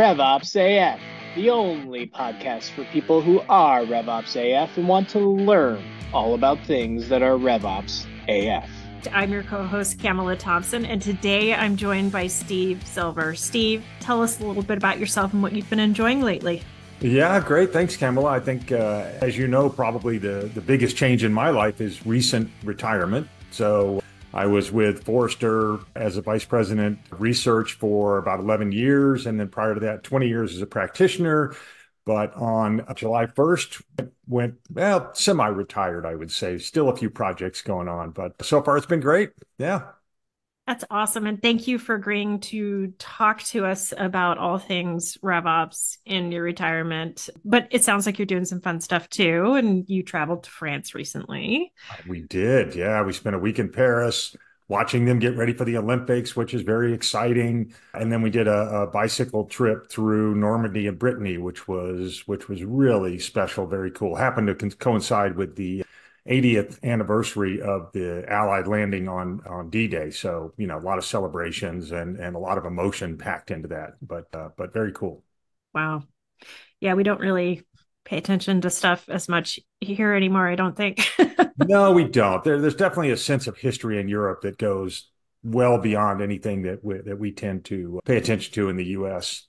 RevOpsAF, the only podcast for people who are RevOpsAF and want to learn all about things that are RevOps AF. I'm your co-host, Camela Thompson, and today I'm joined by Steve Silver. Steve, tell us a little bit about yourself and what you've been enjoying lately. Yeah, great. Thanks, Camela. I think, as you know, probably the biggest change in my life is recent retirement. So I was with Forrester as a vice president of research for about 11 years. And then prior to that, 20 years as a practitioner. But on July 1st, semi-retired, I would say. Still a few projects going on, but so far it's been great. Yeah. That's awesome. And thank you for agreeing to talk to us about all things RevOps in your retirement. But it sounds like you're doing some fun stuff too. And you traveled to France recently. We did. Yeah. We spent a week in Paris watching them get ready for the Olympics, which is very exciting. And then we did a bicycle trip through Normandy and Brittany, which was really special, very cool. Happened to coincide with the 80th anniversary of the Allied landing on D-Day. So, a lot of celebrations and a lot of emotion packed into that, but very cool. Wow. Yeah, we don't really pay attention to stuff as much here anymore, I don't think. No, we don't. There's definitely a sense of history in Europe that goes well beyond anything that we tend to pay attention to in the U.S.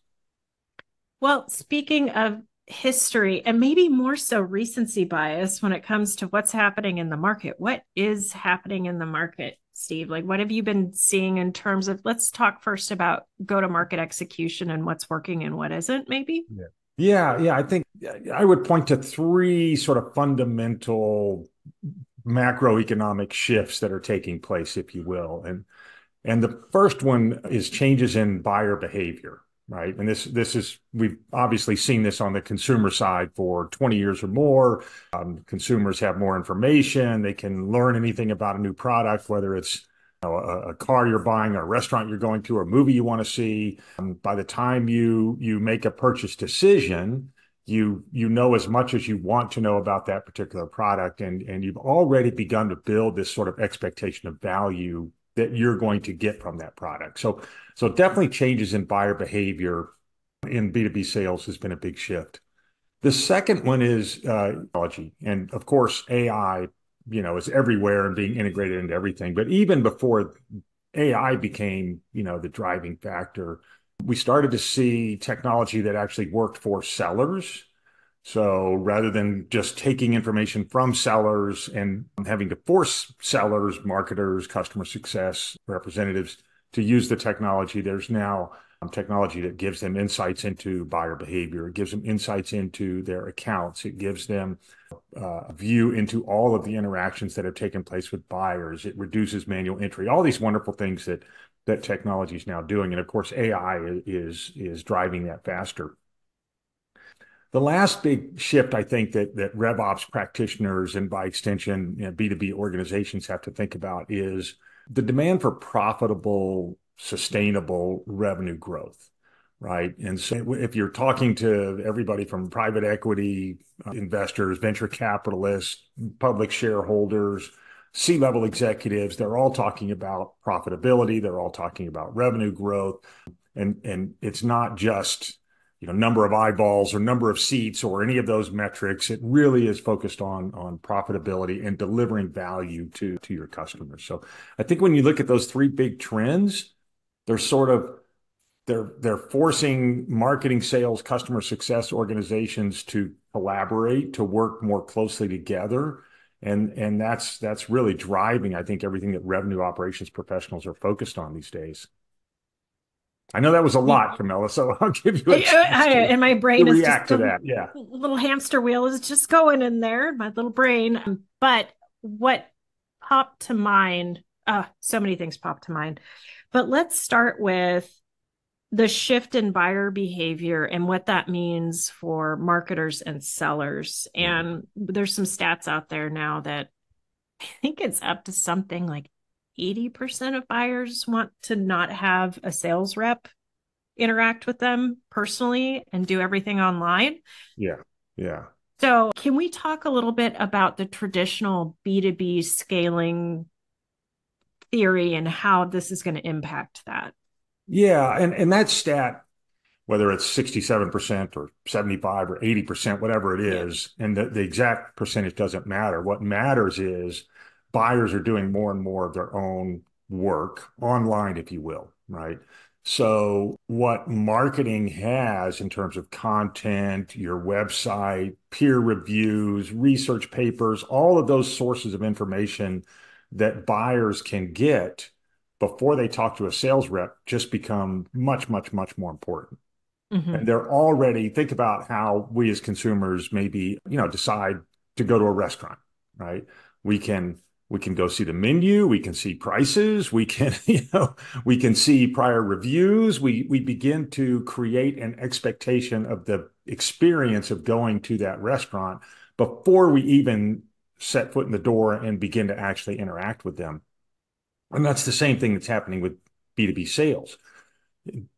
Well, speaking of history and maybe more so recency bias when it comes to what's happening in the market, what is happening in the market, Steve? Like, what have you been seeing in terms of, let's talk first about go-to-market execution and what's working and what isn't, maybe? Yeah. I think I would point to three sort of fundamental macroeconomic shifts that are taking place, if you will. And the first one is changes in buyer behavior, right? And this is, we've obviously seen this on the consumer side for 20 years or more. Consumers have more information. They can learn anything about a new product, whether it's a car you're buying, or a restaurant you're going to, or a movie you want to see. By the time you make a purchase decision, you know as much as you want to know about that particular product, and you've already begun to build this sort of expectation of value that you're going to get from that product. So definitely changes in buyer behavior in B2B sales has been a big shift. The second one is technology, and of course AI is everywhere and being integrated into everything. But even before AI became, the driving factor, we started to see technology that actually worked for sellers. So rather than just taking information from sellers and having to force sellers, marketers, customer success representatives to use the technology, there's now technology that gives them insights into buyer behavior. It gives them insights into their accounts. It gives them a view into all of the interactions that have taken place with buyers. It reduces manual entry, all these wonderful things that technology is now doing. And of course, AI is driving that faster. The last big shift, I think, that RevOps practitioners and by extension, B2B organizations have to think about is the demand for profitable, sustainable revenue growth, right? And so if you're talking to everybody from private equity investors, venture capitalists, public shareholders, C-level executives, they're all talking about profitability. They're all talking about revenue growth. And it's not just number of eyeballs or number of seats or any of those metrics. It really is focused on profitability and delivering value to your customers. So I think when you look at those three big trends, they're forcing marketing, sales, customer success organizations to collaborate, to work more closely together. And that's really driving, I think, everything that revenue operations professionals are focused on these days. I know that was a lot, Camela, so I'll give you a chance and my brain to is react just to that. Yeah. Little hamster wheel is just going in there, my little brain. But what popped to mind, so many things popped to mind. But let's start with the shift in buyer behavior and what that means for marketers and sellers. And there's some stats out there now that I think it's up to something like 80% of buyers want to not have a sales rep interact with them personally and do everything online. Yeah. So can we talk a little bit about the traditional B2B scaling theory and how this is going to impact that? Yeah. And that stat whether it's 67% or 75 or 80%, whatever it is. And the exact percentage doesn't matter. What matters is buyers are doing more and more of their own work online, if you will, right? So what marketing has in terms of content, your website, peer reviews, research papers, all of those sources of information that buyers can get before they talk to a sales rep just become much, much, much more important. Mm-hmm. And they're already, think about how we as consumers maybe, decide to go to a restaurant, right? We can go see the menu, we can see prices, we can, we can see prior reviews. We begin to create an expectation of the experience of going to that restaurant before we even set foot in the door and begin to actually interact with them. And that's the same thing that's happening with B2B sales.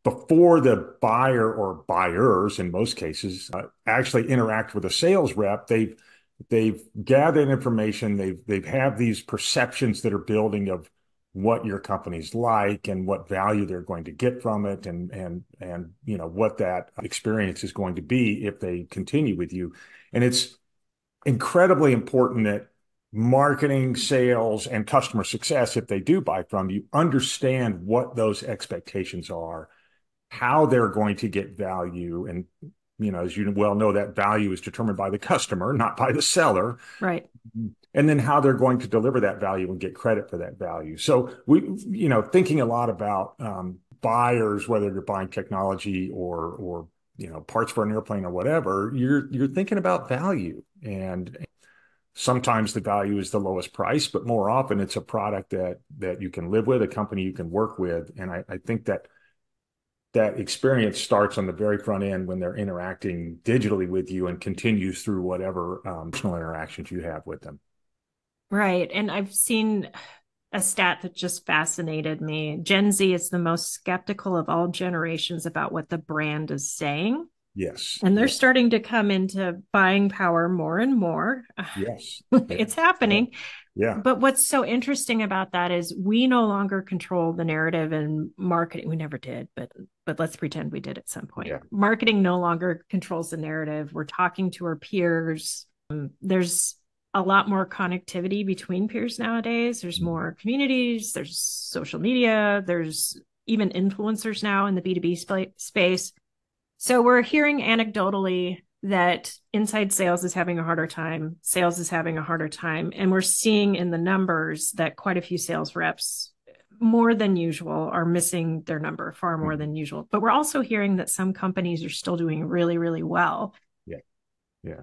Before the buyer or buyers, in most cases, actually interact with a sales rep, they've gathered information. They've have these perceptions that are building of what your company's like and what value they're going to get from it, and what that experience is going to be if they continue with you. And it's incredibly important that marketing, sales, and customer success, if they do buy from you, understand what those expectations are, how they're going to get value. And, as you well know, that value is determined by the customer, not by the seller. Right. And then how they're going to deliver that value and get credit for that value. So thinking a lot about buyers, whether you're buying technology or parts for an airplane or whatever, you're thinking about value. And sometimes the value is the lowest price, but more often it's a product that you can live with, a company you can work with. And I think that experience starts on the very front end when they're interacting digitally with you and continues through whatever personal interactions you have with them. Right. And I've seen a stat that just fascinated me. Gen Z is the most skeptical of all generations about what the brand is saying. Yes. And they're starting to come into buying power more and more. Yes. It's happening. Yeah. But what's so interesting about that is we no longer control the narrative in marketing. We never did, but let's pretend we did at some point. Yeah. Marketing no longer controls the narrative. We're talking to our peers. There's a lot more connectivity between peers nowadays. There's more communities. There's social media. There's even influencers now in the B2B space. So we're hearing anecdotally that inside sales is having a harder time, sales is having a harder time. And we're seeing in the numbers that quite a few sales reps, more than usual, are missing their number, far more than usual. But we're also hearing that some companies are still doing really, really well. Yeah. Yeah.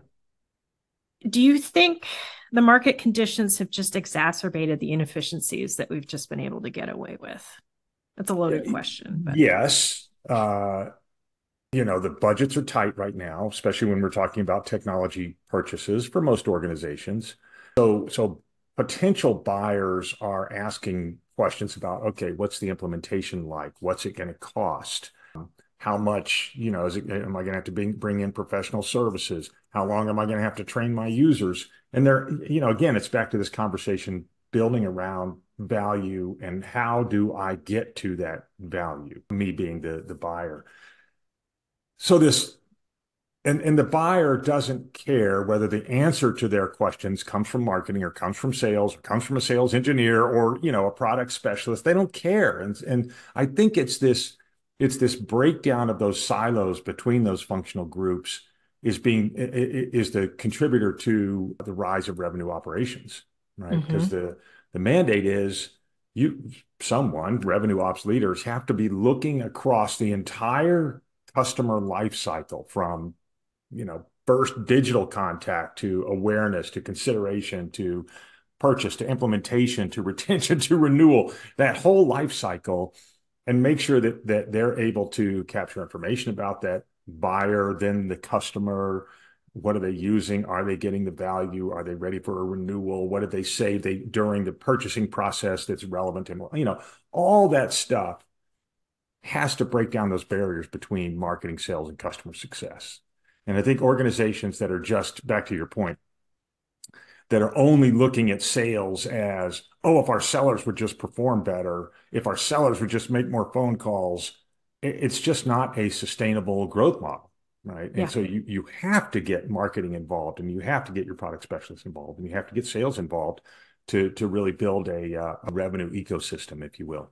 Do you think the market conditions have just exacerbated the inefficiencies that we've just been able to get away with? That's a loaded question. But. Yes. The budgets are tight right now, especially when we're talking about technology purchases for most organizations. So potential buyers are asking questions about, okay, what's the implementation like? What's it going to cost? How much, am I going to have to bring in professional services? How long am I going to have to train my users? And again, it's back to this conversation building around value and how do I get to that value, me being the buyer. So and the buyer doesn't care whether the answer to their questions comes from marketing or comes from sales or comes from a sales engineer or, a product specialist. They don't care. And I think it's this breakdown of those silos between those functional groups is the contributor to the rise of revenue operations, right? Because the mandate is revenue ops leaders have to be looking across the entire customer life cycle from, first digital contact to awareness, to consideration, to purchase, to implementation, to retention, to renewal, that whole life cycle, and make sure that they're able to capture information about that buyer, then the customer. What are they using? Are they getting the value? Are they ready for a renewal? What did they say during the purchasing process that's relevant? And, all that stuff has to break down those barriers between marketing, sales, and customer success. And I think organizations that are just, back to your point, that are only looking at sales as, oh, if our sellers would just perform better, if our sellers would just make more phone calls, it's just not a sustainable growth model, right? Yeah. And so you have to get marketing involved, and you have to get your product specialists involved, and you have to get sales involved to really build a revenue ecosystem, if you will.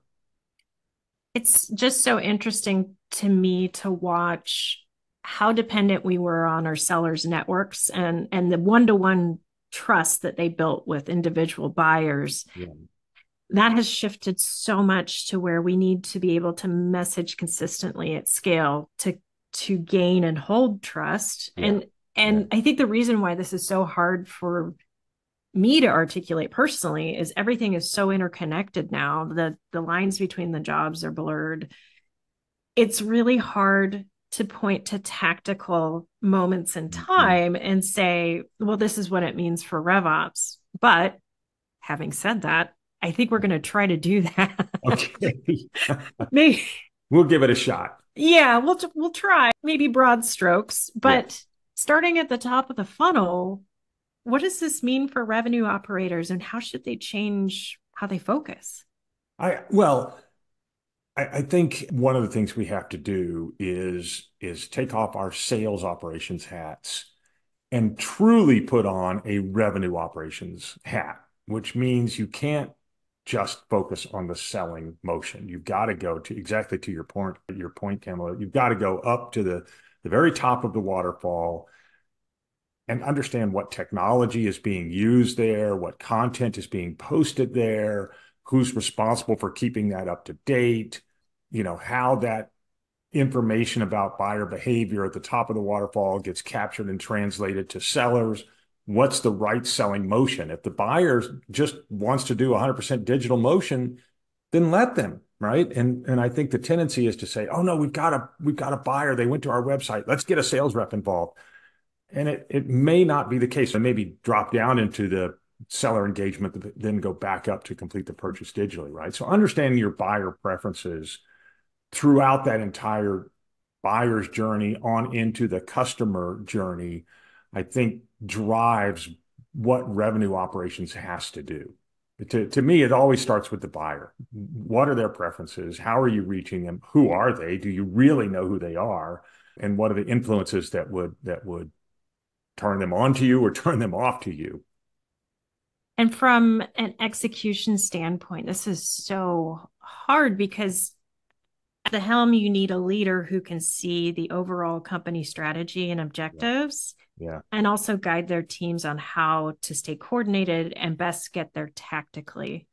It's just so interesting to me to watch how dependent we were on our sellers' networks and the one-to-one trust that they built with individual buyers. Yeah. That has shifted so much to where we need to be able to message consistently at scale to gain and hold trust. Yeah. And I think the reason why this is so hard for me to articulate personally is everything is so interconnected now. The lines between the jobs are blurred. It's really hard to point to tactical moments in time and say, well, this is what it means for RevOps. But having said that, I think we're going to try to do that. Okay. Maybe We'll give it a shot. Yeah, we'll try. Maybe broad strokes, but starting at the top of the funnel, what does this mean for revenue operators and how should they change how they focus? I think one of the things we have to do is take off our sales operations hats and truly put on a revenue operations hat, which means you can't just focus on the selling motion. You've got to go to exactly to your point, Camela. You've got to go up to the very top of the waterfall and understand what technology is being used there, what content is being posted there, who's responsible for keeping that up to date, how that information about buyer behavior at the top of the waterfall gets captured and translated to sellers. What's the right selling motion? If the buyer just wants to do 100% digital motion, then let them, right? And I think the tendency is to say, oh no, we've got a buyer. They went to our website. Let's get a sales rep involved. And it may not be the case. And maybe drop down into the seller engagement, then go back up to complete the purchase digitally, right? So understanding your buyer preferences throughout that entire buyer's journey on into the customer journey, I think drives what revenue operations has to do. To me, it always starts with the buyer. What are their preferences? How are you reaching them? Who are they? Do you really know who they are? And what are the influences that would turn them on to you or turn them off to you? And from an execution standpoint, this is so hard because at the helm, you need a leader who can see the overall company strategy and objectives. Yeah. And also guide their teams on how to stay coordinated and best get there tactically.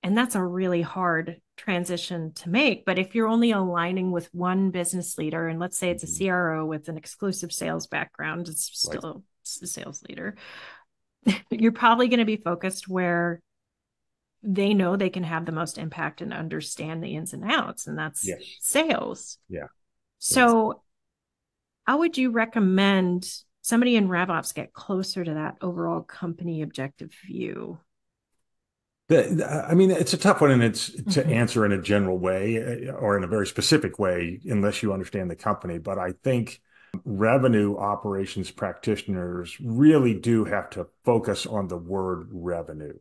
And that's a really hard transition to make. But if you're only aligning with one business leader, and let's say it's a CRO with an exclusive sales background, it's still a sales leader, you're probably going to be focused where they know they can have the most impact and understand the ins and outs, and that's sales. Yeah. So how would you recommend somebody in RevOps get closer to that overall company objective view? I mean, it's a tough one, and it's to answer in a general way or in a very specific way, unless you understand the company. But I think revenue operations practitioners really do have to focus on the word revenue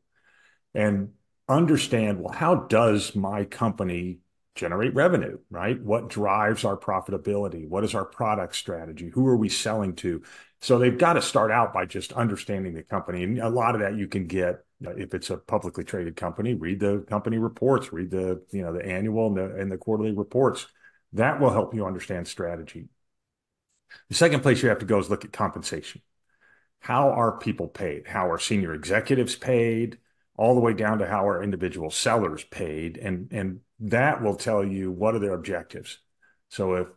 and understand, well, how does my company generate revenue, right? What drives our profitability? What is our product strategy? Who are we selling to? So they've got to start out by just understanding the company. And a lot of that you can get if it's a publicly traded company, read the company reports, read the annual and the quarterly reports. That will help you understand strategy. The second place you have to go is look at compensation. How are people paid? How are senior executives paid? All the way down to how are individual sellers paid. And that will tell you what are their objectives. So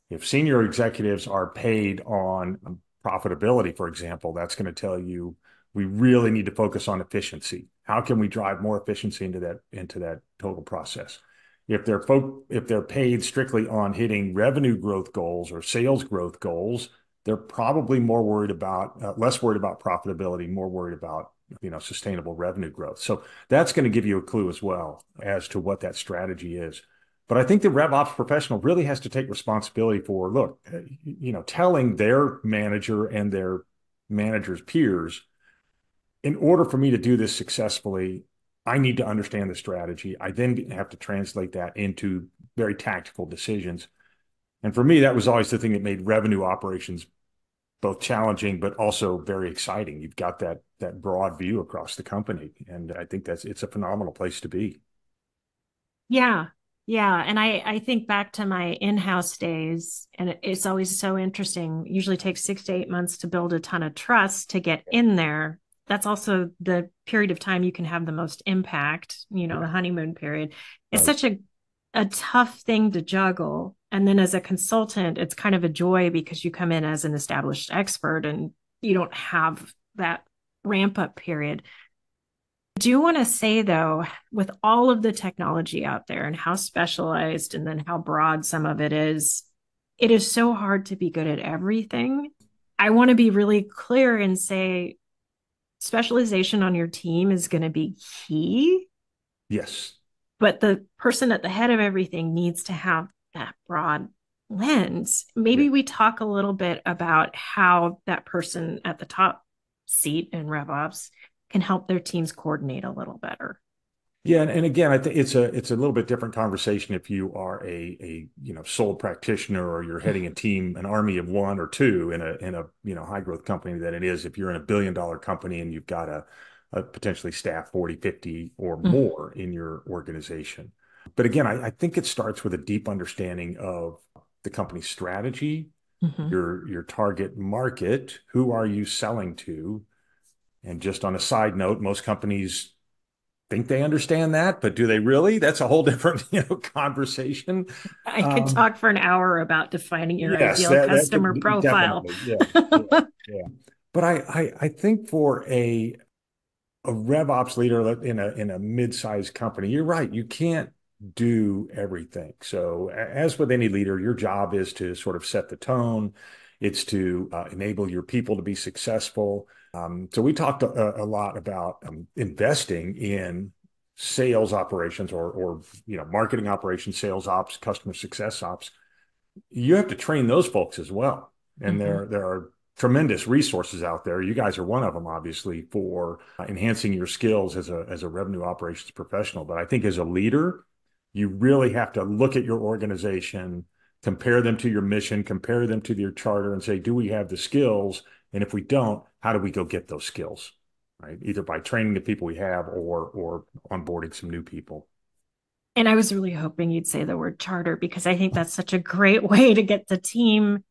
if senior executives are paid on profitability, for example, that's going to tell you we really need to focus on efficiency. How can we drive more efficiency into that total process? If they're paid strictly on hitting revenue growth goals or sales growth goals, they're probably more worried about less worried about profitability, more worried about sustainable revenue growth. So that's going to give you a clue as well as to what that strategy is. But I think the RevOps professional really has to take responsibility for, look, telling their manager and their manager's peers, in order for me to do this successfully, I need to understand the strategy. I then have to translate that into very tactical decisions. And for me, that was always the thing that made revenue operations both challenging, but also very exciting. You've got that broad view across the company. And I think it's a phenomenal place to be. Yeah. Yeah. And I think back to my in-house days, and it's always so interesting. Usually takes 6 to 8 months to build a ton of trust to get in there. That's also the period of time you can have the most impact, the honeymoon period. It's Right. such a tough thing to juggle. And then as a consultant, it's kind of a joy because you come in as an established expert and you don't have that ramp up period. I do want to say though, with all of the technology out there and how specialized and then how broad some of it is so hard to be good at everything. I want to be really clear and say specialization on your team is going to be key, Yes. but the person at the head of everything needs to have that broad lens. Yeah. Maybe we talk a little bit about how that person at the top seat in RevOps can help their teams coordinate a little better. Yeah, and again, I think it's a little bit different conversation if you are a sole practitioner or you're heading a team, an army of one or two in a high growth company than it is if you're in a billion-dollar company and you've got a potentially staff 40, 50 or more in your organization. But again, I think it starts with a deep understanding of the company's strategy, Mm-hmm. your target market, who are you selling to? And just on a side note, most companies think they understand that, but do they really? That's a whole different, conversation. I could Um, talk for an hour about defining your yes, ideal that customer could profile. definitely, yeah, yeah, yeah. But I think for a RevOps leader in a mid-sized company, you're right. You can't do everything. So as with any leader, your job is to sort of set the tone. It's to enable your people to be successful. So we talked a lot about investing in sales operations or marketing operations, sales ops, customer success ops. You have to train those folks as well. And Mm-hmm. there are tremendous resources out there. You guys are one of them, obviously, for enhancing your skills as a revenue operations professional. But I think as a leader, you really have to look at your organization, compare them to your mission, compare them to your charter, and say, do we have the skills? And if we don't, how do we go get those skills? Right? Either by training the people we have or onboarding some new people. And I was really hoping you'd say the word charter because I think that's such a great way to get the team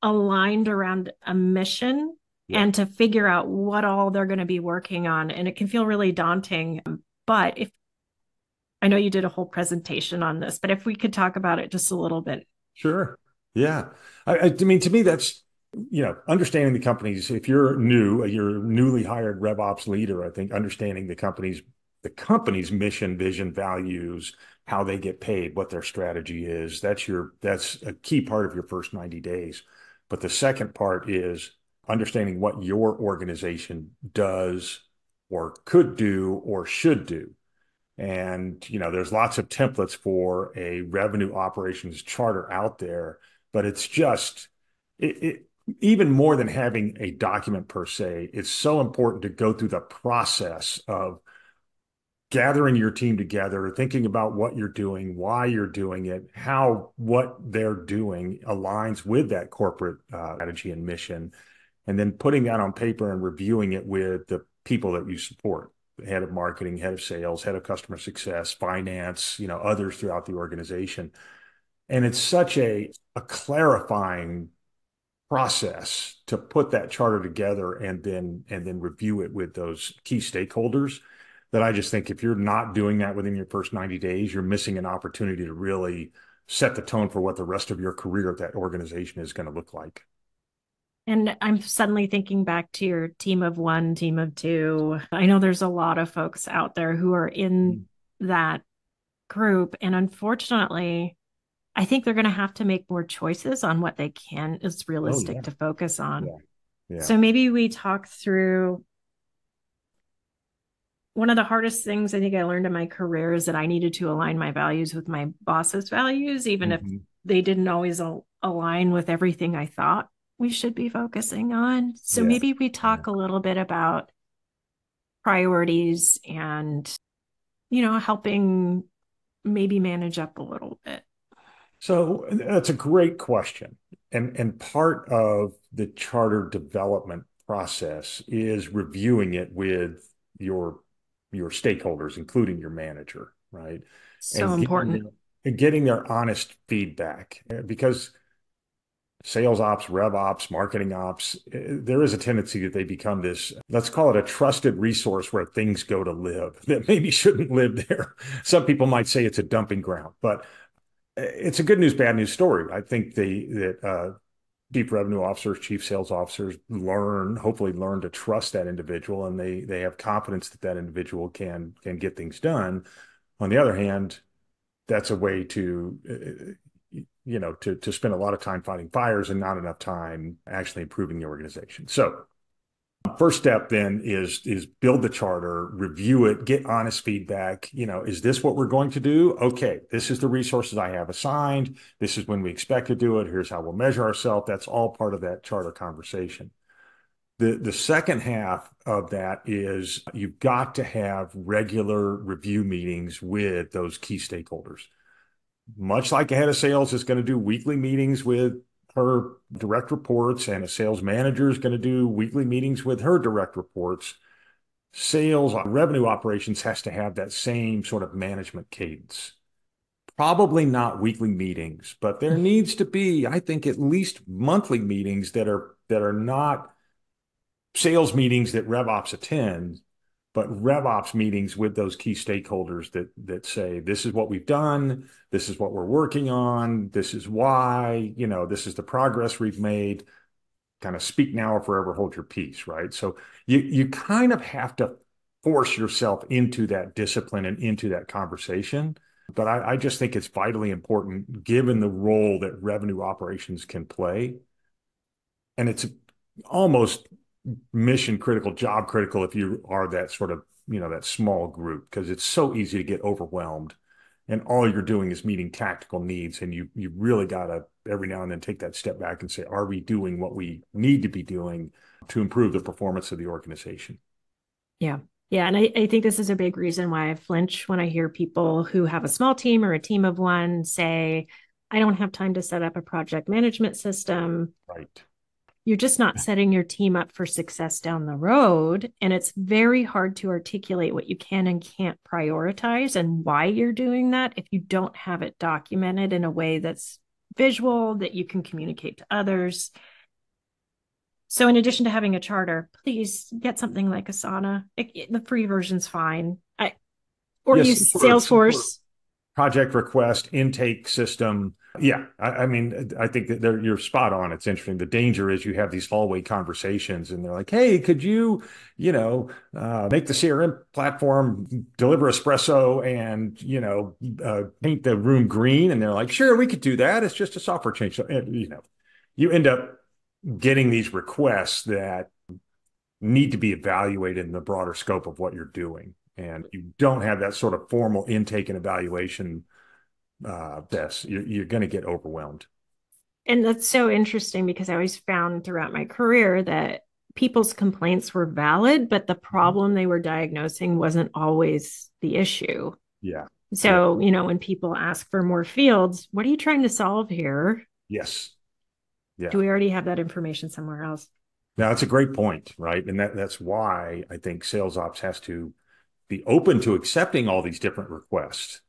aligned around a mission Yeah. and to figure out what all they're going to be working on. And it can feel really daunting. But if I know you did a whole presentation on this, but if we could talk about it just a little bit. Sure. Yeah. I mean, to me, that's, understanding the companies. If you're newly hired RevOps leader, I think understanding the company's mission, vision, values, how they get paid, what their strategy is, that's a key part of your first 90 days. But the second part is understanding what your organization does or could do or should do. And, there's lots of templates for a revenue operations charter out there, but it's just, even more than having a document per se, it's so important to go through the process of gathering your team together, thinking about what you're doing, why you're doing it, how what they're doing aligns with that corporate strategy and mission, and then putting that on paper and reviewing it with the people that you support, the head of marketing, head of sales, head of customer success, finance, others throughout the organization. And it's such a clarifying process to put that charter together and then review it with those key stakeholders that I just think if you're not doing that within your first 90 days, you're missing an opportunity to really set the tone for what the rest of your career at that organization is going to look like. And I'm suddenly thinking back to your team of one, team of two. I know there's a lot of folks out there who are in that group. And unfortunately, I think they're going to have to make more choices on what they can is Oh, realistic yeah. to focus on. Yeah. Yeah. So maybe we talk through one of the hardest things I think I learned in my career is that I needed to align my values with my boss's values, even if Mm-hmm. they didn't always align with everything I thought we should be focusing on. So Yeah. maybe we Yeah. talk a little bit about priorities and, helping maybe manage up a little bit. So that's a great question. And part of the charter development process is reviewing it with your your stakeholders, including your manager, right? So And important. getting their honest feedback. Because sales ops, rev ops, marketing ops, there is a tendency that they become this, let's call it a trusted resource where things go to live that maybe shouldn't live there. Some people might say it's a dumping ground, but it's a good news, bad news story. I think chief revenue officers, chief sales officers hopefully learn to trust that individual, and they have confidence that that individual can get things done. On the other hand, that's a way to to spend a lot of time fighting fires and not enough time actually improving the organization. So first step then is build the charter, review it, get honest feedback. Is this what we're going to do? Okay, this is the resources I have assigned. This is when we expect to do it. Here's how we'll measure ourselves. That's all part of that charter conversation. The second half of that is you've got to have regular review meetings with those key stakeholders. Much like a head of sales is going to do weekly meetings with her direct reports, and a sales manager is going to do weekly meetings with her direct reports. Sales revenue operations has to have that same sort of management cadence. Probably not weekly meetings, but there needs to be, I think, at least monthly meetings that are not sales meetings that RevOps attend, but RevOps meetings with those key stakeholders that say, this is what we've done, this is what we're working on, this is why, this is the progress we've made. Kind of speak now or forever hold your peace, right? So you kind of have to force yourself into that discipline and into that conversation. But I just think it's vitally important given the role that revenue operations can play. And it's almost mission critical, job critical if you are that sort of, that small group, because it's so easy to get overwhelmed and all you're doing is meeting tactical needs. And you really got to every now and then take that step back and say, are we doing what we need to be doing to improve the performance of the organization? Yeah. Yeah. And I think this is a big reason why I flinch when I hear people who have a small team or a team of one say, I don't have time to set up a project management system. Right. You're just not setting your team up for success down the road. And it's very hard to articulate what you can and can't prioritize and why you're doing that if you don't have it documented in a way that's visual, that you can communicate to others. So in addition to having a charter, please get something like Asana. The free version's fine. Or Yes, use Salesforce. Project request intake system. Yeah, I mean, I think that you're spot on. It's interesting. The danger is you have these hallway conversations, and they're like, "Hey, could you, make the CRM platform deliver espresso and paint the room green?" And they're like, "Sure, we could do that. It's just a software change." So, you end up getting these requests that need to be evaluated in the broader scope of what you're doing, and you don't have that sort of formal intake and evaluation you're going to get overwhelmed. And that's so interesting because I always found throughout my career that people's complaints were valid, but the problem they were diagnosing wasn't always the issue. Yeah. So, when people ask for more fields, what are you trying to solve here? Yes. Yeah. Do we already have that information somewhere else? Now, that's a great point, right? And that's why I think sales ops has to be open to accepting all these different requests.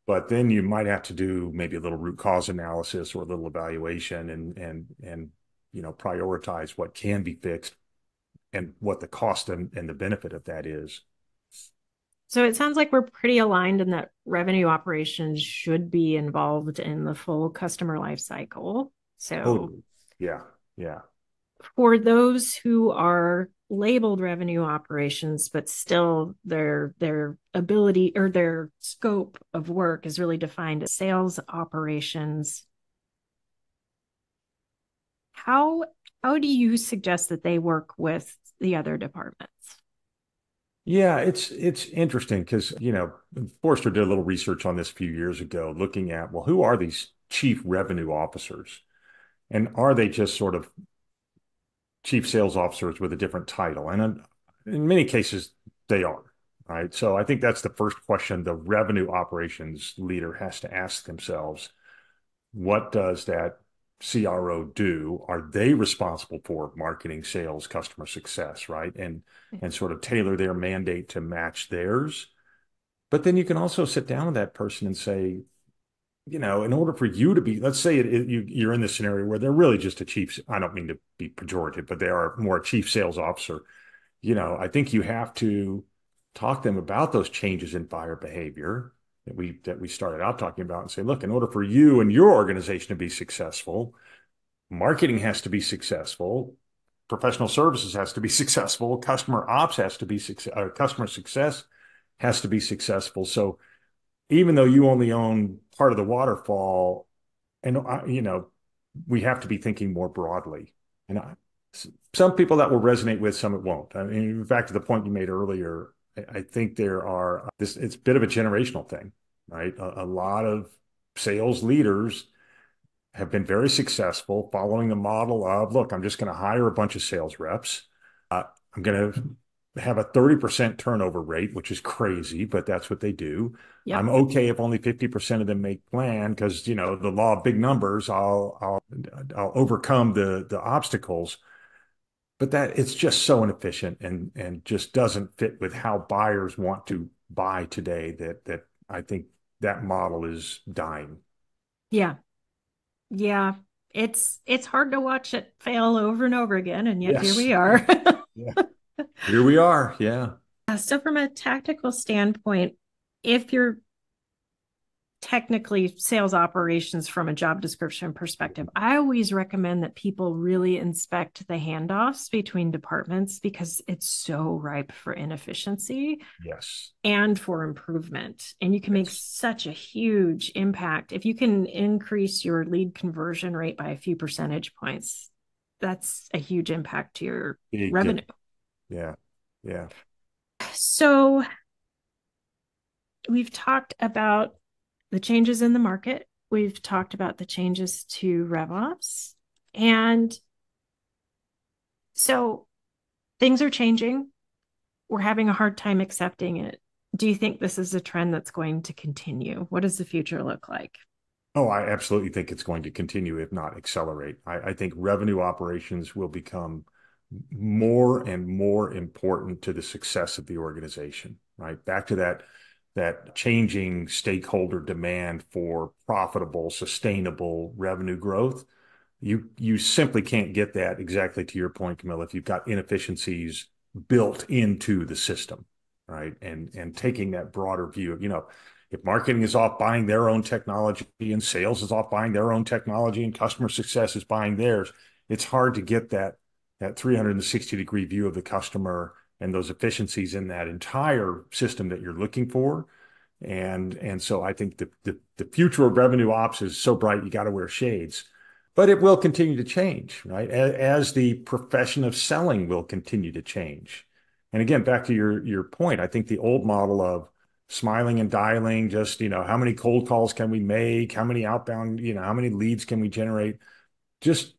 But then you might have to do maybe a little root cause analysis or a little evaluation and prioritize what can be fixed and what the cost and the benefit of that is. So it sounds like we're pretty aligned in that revenue operations should be involved in the full customer life cycle. So totally. Yeah. For those who are labeled revenue operations, but still their ability or their scope of work is really defined as sales operations, how do you suggest that they work with the other departments? Yeah, it's interesting because, Forrester did a little research on this a few years ago, looking at, well, who are these chief revenue officers? And are they just sort of chief sales officers with a different title? And in many cases, they are, right? So I think that's the first question the revenue operations leader has to ask themselves. what does that CRO do? Are they responsible for marketing, sales, customer success, right? And sort of tailor their mandate to match theirs. But then you can also sit down with that person and say, in order for you to be, let's say you're in this scenario where they're really just a chief, I don't mean to be pejorative, but they are more a chief sales officer. I think you have to talk to them about those changes in buyer behavior that we started out talking about and say, look, in order for you and your organization to be successful, marketing has to be successful, professional services has to be successful, customer ops has to be customer success has to be successful. So even though you only own part of the waterfall, and we have to be thinking more broadly. And some people that will resonate with, some it won't. I mean, back to the point you made earlier, I think it's a bit of a generational thing, right? A lot of sales leaders have been very successful following the model of, look, I'm just going to hire a bunch of sales reps. I'm going to have a 30% turnover rate, which is crazy, but that's what they do. Yep. I'm okay if only 50% of them make plan because, the law of big numbers, I'll overcome the obstacles. But that it's just so inefficient and just doesn't fit with how buyers want to buy today that I think that model is dying. Yeah. Yeah. It's hard to watch it fail over and over again. And yet Here we are. Yeah. Here we are. Yeah. So from a tactical standpoint, if you're technically sales operations from a job description perspective, I always recommend that people really inspect the handoffs between departments because it's so ripe for inefficiency. Yes. And for improvement. And you can make such a huge impact. If you can increase your lead conversion rate by a few percentage points, that's a huge impact to your revenue. Yeah. Yeah. So we've talked about the changes in the market. We've talked about the changes to RevOps. And so things are changing. We're having a hard time accepting it. Do you think this is a trend that's going to continue? What does the future look like? Oh, I absolutely think it's going to continue, if not accelerate. I think revenue operations will become more and more important to the success of the organization, right? Back to that changing stakeholder demand for profitable, sustainable revenue growth. You simply can't get that, exactly to your point, Camela, if you've got inefficiencies built into the system, right? And taking that broader view of, if marketing is off buying their own technology and sales is off buying their own technology and customer success is buying theirs, it's hard to get that 360-degree view of the customer and those efficiencies in that entire system that you're looking for. And so I think the future of revenue ops is so bright, you got to wear shades. But it will continue to change, right? As the profession of selling will continue to change. And again, back to your point, I think the old model of smiling and dialing, just, how many cold calls can we make? How many outbound, how many leads can we generate? Just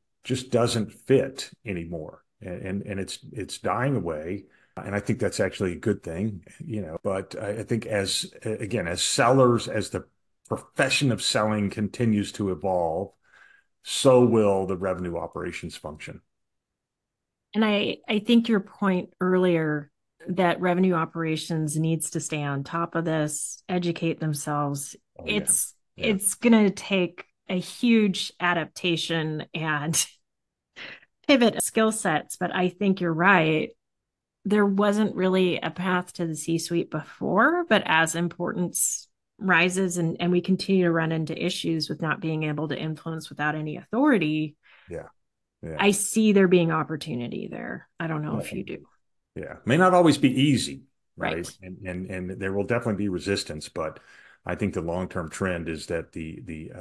doesn't fit anymore. And it's dying away. And I think that's actually a good thing, but I think as sellers, as the profession of selling continues to evolve, so will the revenue operations function. And I think your point earlier that revenue operations needs to stay on top of this, educate themselves. It's going to take a huge adaptation and pivot skill sets. But I think you're right. There wasn't really a path to the C-suite before, but as importance rises and we continue to run into issues with not being able to influence without any authority. Yeah. I see there being opportunity there. I don't know if you do. Yeah. May not always be easy, right? And there will definitely be resistance, but I think the long-term trend is that the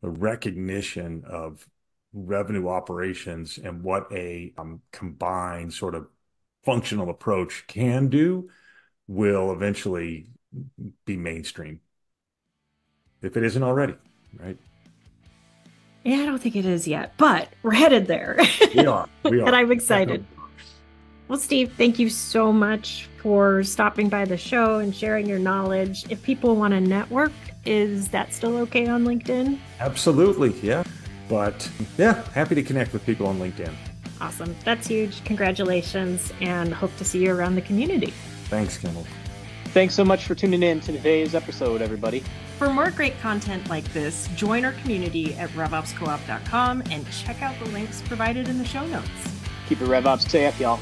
recognition of revenue operations and what a combined sort of functional approach can do will eventually be mainstream, if it isn't already, right? Yeah, I don't think it is yet, but we're headed there. We are. And I'm excited. Well, Steve, thank you so much for for stopping by the show and sharing your knowledge. If people want to network, is that still okay on LinkedIn? Absolutely, yeah. But yeah, happy to connect with people on LinkedIn. Awesome. That's huge. Congratulations, and hope to see you around the community. Thanks, Camela. Thanks so much for tuning in to today's episode, everybody. For more great content like this, join our community at RevOpsCoop.com and check out the links provided in the show notes. Keep it RevOps AF, y'all.